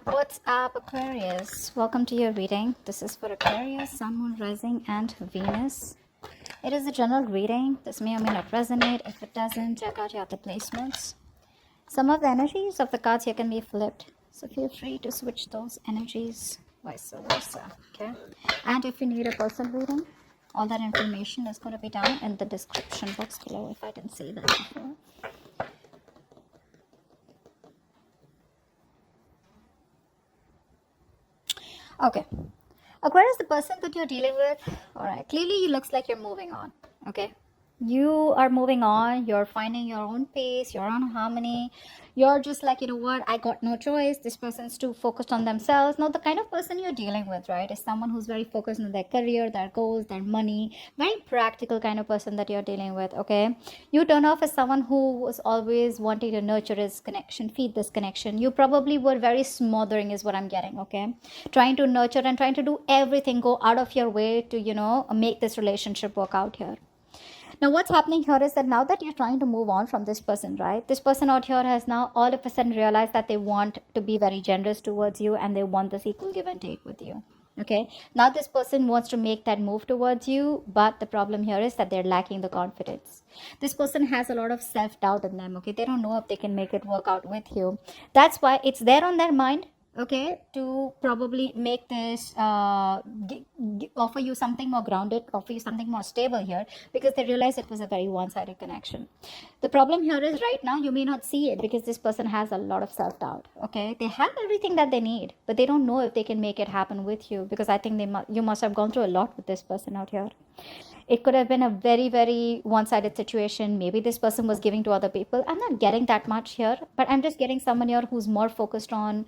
What's up, Aquarius? Welcome to your reading. This is for Aquarius, Sun, Moon, Rising, and Venus. It is a general reading. This may or may not resonate. If it doesn't, check out your other placements. Some of the energies of the cards here can be flipped, so feel free to switch those energies, vice versa. Okay. And if you need a personal reading, all that information is going to be down in the description box below. If I didn't say that before. Okay. Aquarius, the person that you're dealing with, all right, clearly it looks like you're moving on. Okay. You are moving on, you're finding your own pace, your own harmony. You're just like, you know what, I got no choice. This person's too focused on themselves. Now, the kind of person you're dealing with, right, is someone who's very focused on their career, their goals, their money, very practical kind of person that you're dealing with. Okay. You turn off as someone who was always wanting to nurture this connection, feed this connection. You probably were very smothering, is what I'm getting. Okay. Trying to nurture and trying to do everything, go out of your way to, make this relationship work out here. Now, what's happening here is that now that you're trying to move on from this person, right? This person out here has now all of a sudden realized that they want to be very generous towards you and they want this equal give and take with you. Okay. Now, this person wants to make that move towards you, but the problem here is that they're lacking the confidence. This person has a lot of self doubt in them. Okay. They don't know if they can make it work out with you. That's why it's there on their mind, okay, to probably make this offer you something more grounded, offer you something more stable here, because they realize it was a very one-sided connection. The problem here is right now you may not see it because this person has a lot of self-doubt. Okay, they have everything that they need, but they don't know if they can make it happen with you, because I think you must have gone through a lot with this person out here. It could have been a very, very one-sided situation. Maybe this person was giving to other people. I'm not getting that much here, but I'm just getting someone here who's more focused on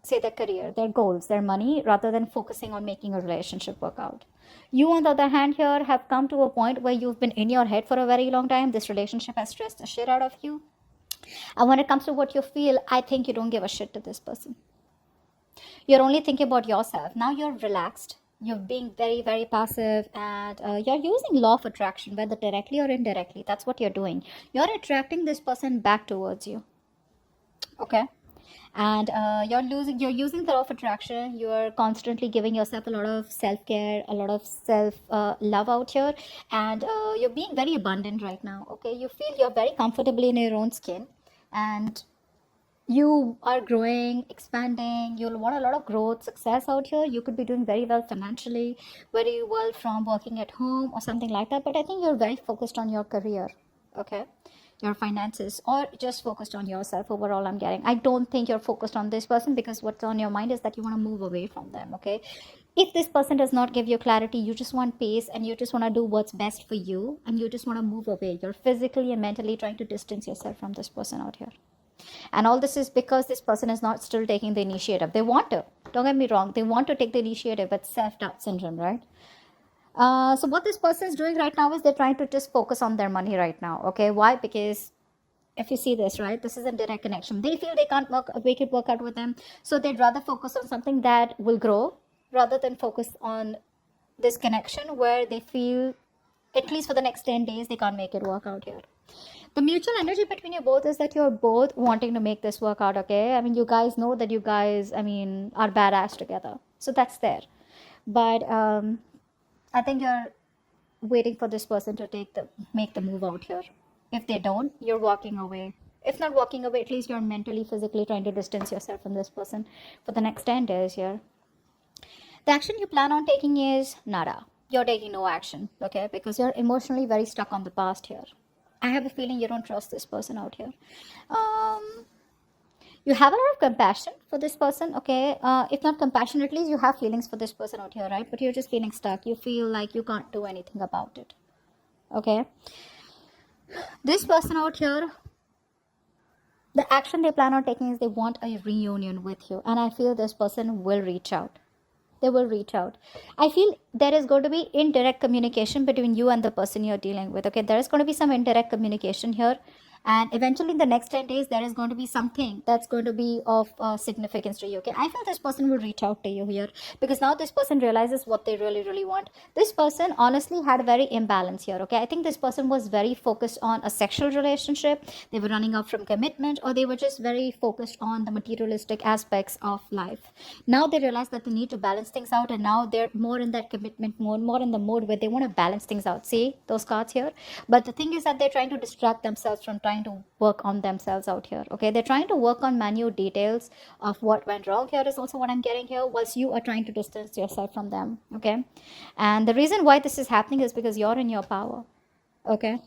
say their career, their goals, their money, rather than focusing on making a relationship work out. You, on the other hand, here have come to a point where you've been in your head for a very long time. This relationship has stressed the shit out of you. And when it comes to what you feel, I think you don't give a shit to this person. You're only thinking about yourself. Now you're relaxed. You're being very, very passive, and you're using law of attraction, whether directly or indirectly. That's what you're doing. You're attracting this person back towards you. Okay. And you're using the law of attraction. You're constantly giving yourself a lot of self-care, a lot of self love out here, and you're being very abundant right now. Okay, you feel you're very comfortable in your own skin, and you are growing, expanding. You'll want a lot of growth, success out here. You could be doing very well financially, very well from working at home or something like that, but I think you're very focused on your career. Okay, your finances, or just focused on yourself overall. I'm getting, I don't think you're focused on this person, because what's on your mind is that you want to move away from them. Okay, if this person does not give you clarity, you just want peace and you just want to do what's best for you, and you just want to move away. You're physically and mentally trying to distance yourself from this person out here. And all this is because this person is not still taking the initiative. They want to, don't get me wrong, they want to take the initiative, but self-doubt syndrome, right? So what this person is doing right now is they're trying to just focus on their money right now. Okay, why? Because if you see this, right, this is a direct connection. They feel they can't make it work out with them, so they'd rather focus on something that will grow rather than focus on this connection where they feel, at least for the next 10 days, they can't make it work out here. The mutual energy between you both is that you're both wanting to make this work out. Okay, I mean, you guys know that you guys, I mean, are badass together, so that's there. But I think you're waiting for this person to make the move out here. If they don't, you're walking away. If not walking away, at least you're mentally, physically trying to distance yourself from this person for the next 10 days here. The action you plan on taking is nada. You're taking no action, okay? Because you're emotionally very stuck on the past here. I have a feeling you don't trust this person out here. You have a lot of compassion for this person, okay? If not compassion, at least you have feelings for this person out here, right? But you're just feeling stuck. You feel like you can't do anything about it, okay? This person out here, the action they plan on taking is they want a reunion with you, and I feel this person will reach out. They will reach out. I feel there is going to be indirect communication between you and the person you're dealing with. Okay, there is going to be some indirect communication here, and eventually in the next 10 days there is going to be something that's going to be of significance to you. Okay, I feel this person will reach out to you here, because now this person realizes what they really want. This person honestly had a very imbalance here. Okay, I think this person was very focused on a sexual relationship, they were running up from commitment, or they were just very focused on the materialistic aspects of life. Now they realize that they need to balance things out, and now they're more in that commitment mode, more in the mode where they want to balance things out. See those cards here? But the thing is that they're trying to distract themselves from trying to work on themselves out here. Okay, they're trying to work on minute details of what went wrong here, is also what I'm getting here, whilst you are trying to distance yourself from them. Okay, and the reason why this is happening is because you're in your power. Okay,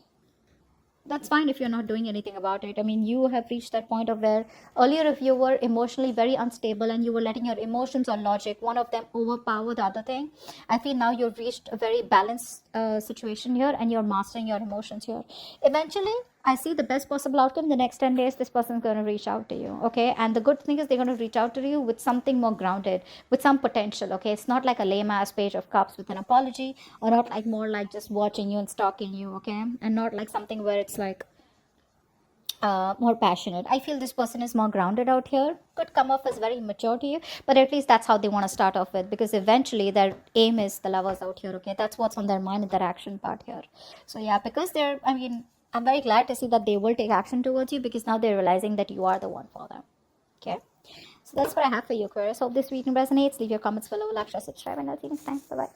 that's fine if you're not doing anything about it. I mean, you have reached that point of where earlier, if you were emotionally very unstable and you were letting your emotions or logic, one of them, overpower the other thing, I feel now you've reached a very balanced situation here, and you're mastering your emotions here. Eventually, I see the best possible outcome. The next 10 days, this person's going to reach out to you. Okay. And the good thing is they're going to reach out to you with something more grounded, with some potential. Okay. It's not like a lame ass page of cups with an apology, or not like more like just watching you and stalking you. Okay. And not like something where it's like more passionate. I feel this person is more grounded out here. Could come off as very mature to you, but at least that's how they want to start off with, because eventually their aim is the lovers out here. Okay, that's what's on their mind in their action part here. So yeah, because they're, I mean, I'm very glad to see that they will take action towards you, because now they're realizing that you are the one for them. Okay, so that's what I have for you, Aquarius. Hope this reading resonates. Leave your comments below, like, share, subscribe, and I'll see you next time. Bye bye.